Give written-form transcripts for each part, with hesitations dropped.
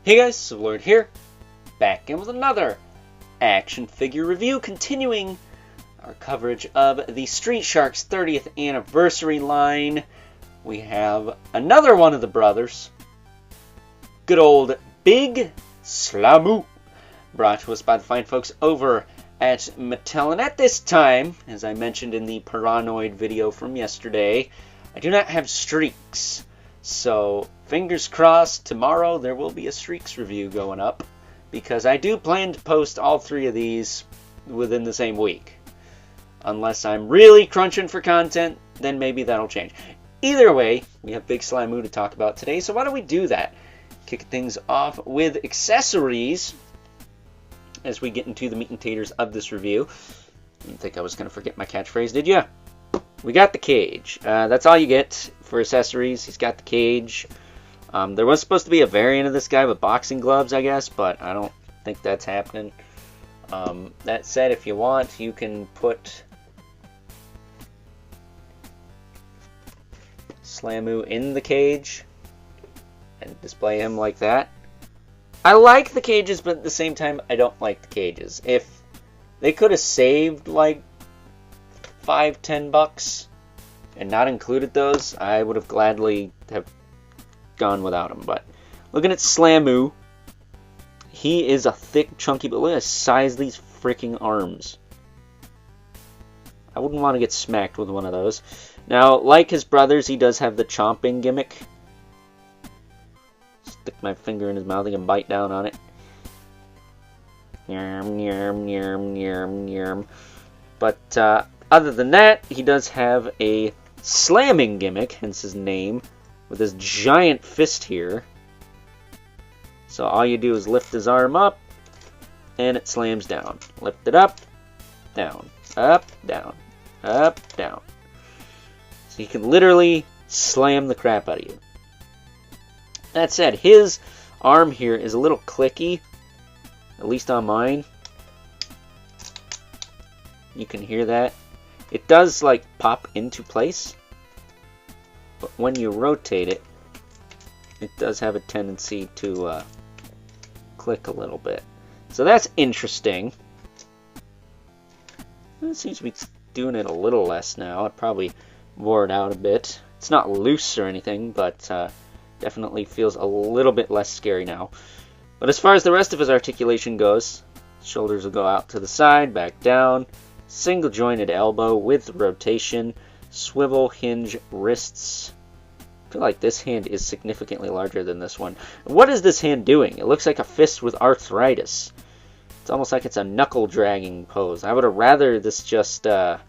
Hey guys, Lord here, back in with another action figure review, continuing our coverage of the Street Sharks 30th anniversary line. We have another one of the brothers, good old Big-Slamu, brought to us by the fine folks over at Mattel. And at this time, as I mentioned in the Paranoid video from yesterday, I do not have streaks. So, fingers crossed, tomorrow there will be a Streaks review going up, because I do plan to post all three of these within the same week. Unless I'm really crunching for content, then maybe that'll change. Either way, we have Big-Slamu to talk about today, so why don't we do that? Kick things off with accessories as we get into the meat and taters of this review. Didn't think I was going to forget my catchphrase, did ya? We got the cage. That's all you get for accessories. He's got the cage. There was supposed to be a variant of this guy with boxing gloves, I guess, but I don't think that's happening. That said, if you want, you can put Slamu in the cage and display him like that. I like the cages, but at the same time, I don't like the cages. If they could have saved like $5-10 and not included those, I would have gladly have gone without him. But looking at Slamu, he is a thick, chunky, but look at the size of these freaking arms. I wouldn't want to get smacked with one of those. Now, like his brothers, he does have the chomping gimmick. Stick my finger in his mouth, I can bite down on it. Yerm, yerm, yerm, yerm, yerm. But, other than that, he does have a slamming gimmick, hence his name, with his giant fist here. So all you do is lift his arm up, and it slams down. Lift it up, down, up, down, up, down. So you can literally slam the crap out of you. That said, his arm here is a little clicky, at least on mine. You can hear that. It does like pop into place, but when you rotate it, it does have a tendency to click a little bit. So that's interesting. It seems to be doing it a little less now. It probably wore it out a bit. It's not loose or anything, but definitely feels a little bit less scary now. But as far as the rest of his articulation goes, shoulders will go out to the side, back down. Single jointed elbow with rotation, swivel hinge wrists. I feel like this hand is significantly larger than this one. What is this hand doing? It looks like a fist with arthritis. It's almost like it's a knuckle dragging pose. I would have rather this just, I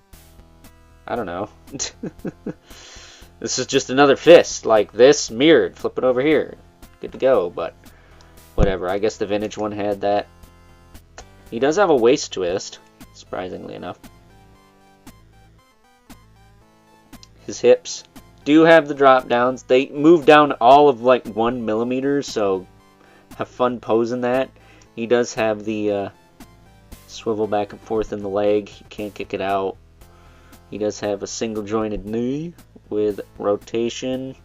don't know. This is just another fist, like this, mirrored. Flip it over here. Good to go, but whatever. I guess the vintage one had that. He does have a waist twist, surprisingly enough. His hips do have the drop downs. They move down all of like 1 millimeter, so have fun posing that. He does have the swivel back and forth in the leg. You can't kick it out. He does have a single jointed knee with rotation.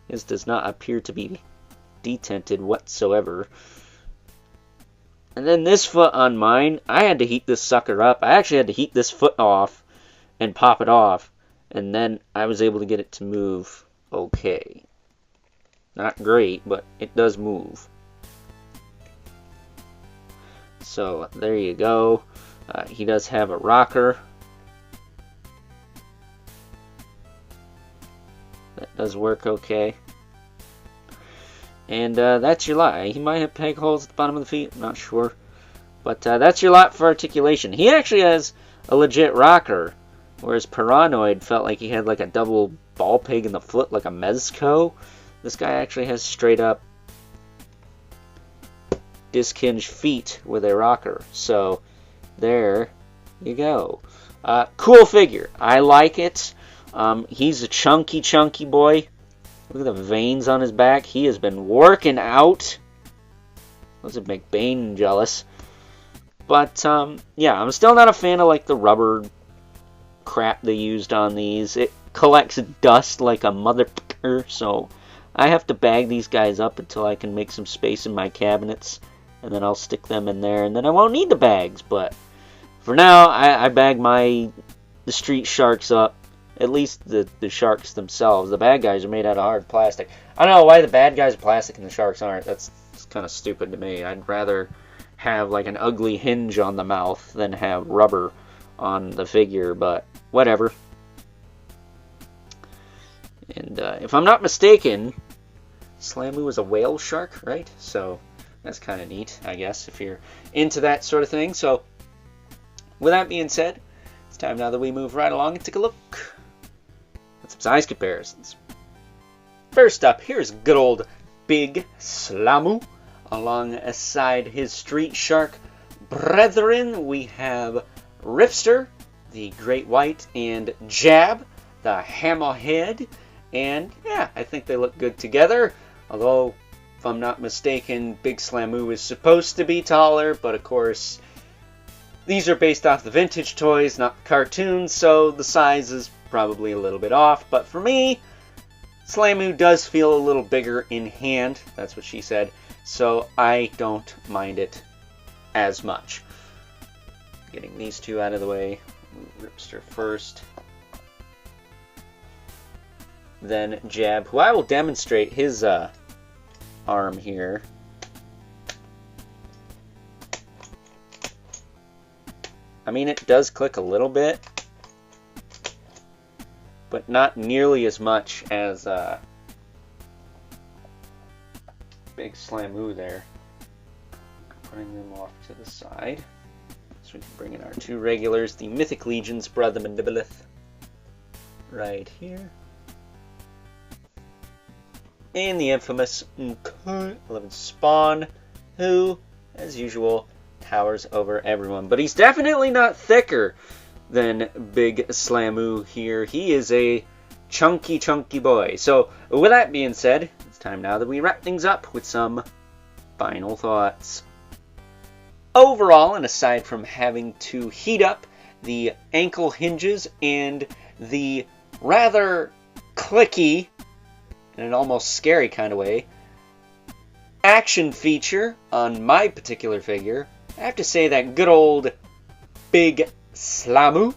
This does not appear to be detented whatsoever. And then this foot on mine, I had to heat this sucker up. I actually had to heat this foot off and pop it off. And then I was able to get it to move okay. Not great, but it does move. So there you go. He does have a rocker. That does work okay. And that's your lot. He might have peg holes at the bottom of the feet, I'm not sure. But that's your lot for articulation. He actually has a legit rocker, whereas Paranoid felt like he had like a double ball peg in the foot, like a Mezco. This guy actually has straight up disc hinge feet with a rocker. So there you go. Cool figure. I like it. He's a chunky boy. Look at the veins on his back. He has been working out. Those would make Bane jealous. But, yeah, I'm still not a fan of, like, the rubber crap they used on these. It collects dust like a mother, so I have to bag these guys up until I can make some space in my cabinets, and then I'll stick them in there, and then I won't need the bags. But for now, I bag the street sharks up, at least the sharks themselves. The bad guys are made out of hard plastic. I don't know why the bad guys are plastic and the sharks aren't. That's kind of stupid to me. I'd rather have like an ugly hinge on the mouth than have rubber on the figure, but whatever. And if I'm not mistaken, Slamu is a whale shark, right? So that's kind of neat, I guess, if you're into that sort of thing. So with that being said, it's time now that we move right along and take a look at some size comparisons. First up, here's good old Big-Slamu. Alongside his street shark brethren, we have Ripster, the great white, and Jab, the hammerhead. And yeah, I think they look good together. Although, if I'm not mistaken, Big-Slamu is supposed to be taller, but of course, these are based off the vintage toys, not the cartoons, so the size is probably a little bit off. But for me, Slamu does feel a little bigger in hand. That's what she said. So I don't mind it as much. Getting these two out of the way. Ripster first. Then Jab, who I will demonstrate his arm here. I mean, it does click a little bit, but not nearly as much as Big-Slamu there. Putting them off to the side. So we can bring in our two regulars, the Mythic Legions, Brother Mandibilith, right here. And the infamous 11 Spawn, who, as usual, towers over everyone. But he's definitely not thicker than Big-Slamu here. He is a chunky boy. So, with that being said, it's time now that we wrap things up with some final thoughts. Overall, and aside from having to heat up the ankle hinges and the rather clicky, in an almost scary kind of way, action feature on my particular figure, I have to say that good old Big-Slamu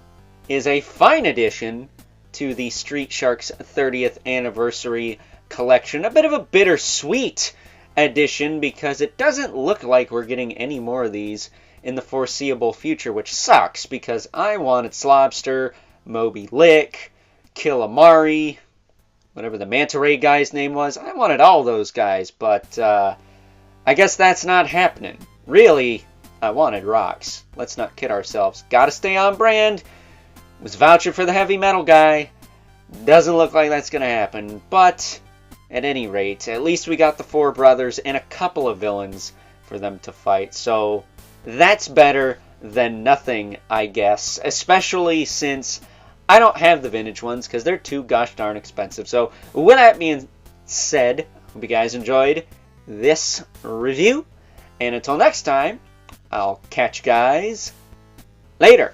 is a fine addition to the Street Sharks 30th Anniversary collection. A bit of a bittersweet addition because it doesn't look like we're getting any more of these in the foreseeable future, which sucks because I wanted Slobster, Moby Lick, Killamari, whatever the Manta Ray guy's name was. I wanted all those guys, but I guess that's not happening. Really, I wanted Rocks. Let's not kid ourselves. Gotta stay on brand. Was vouching for the heavy metal guy. Doesn't look like that's gonna happen, but at any rate, at least we got the four brothers and a couple of villains for them to fight. So that's better than nothing, I guess, especially since I don't have the vintage ones because they're too gosh darn expensive. So with that being said, hope you guys enjoyed this review. And until next time, I'll catch you guys later.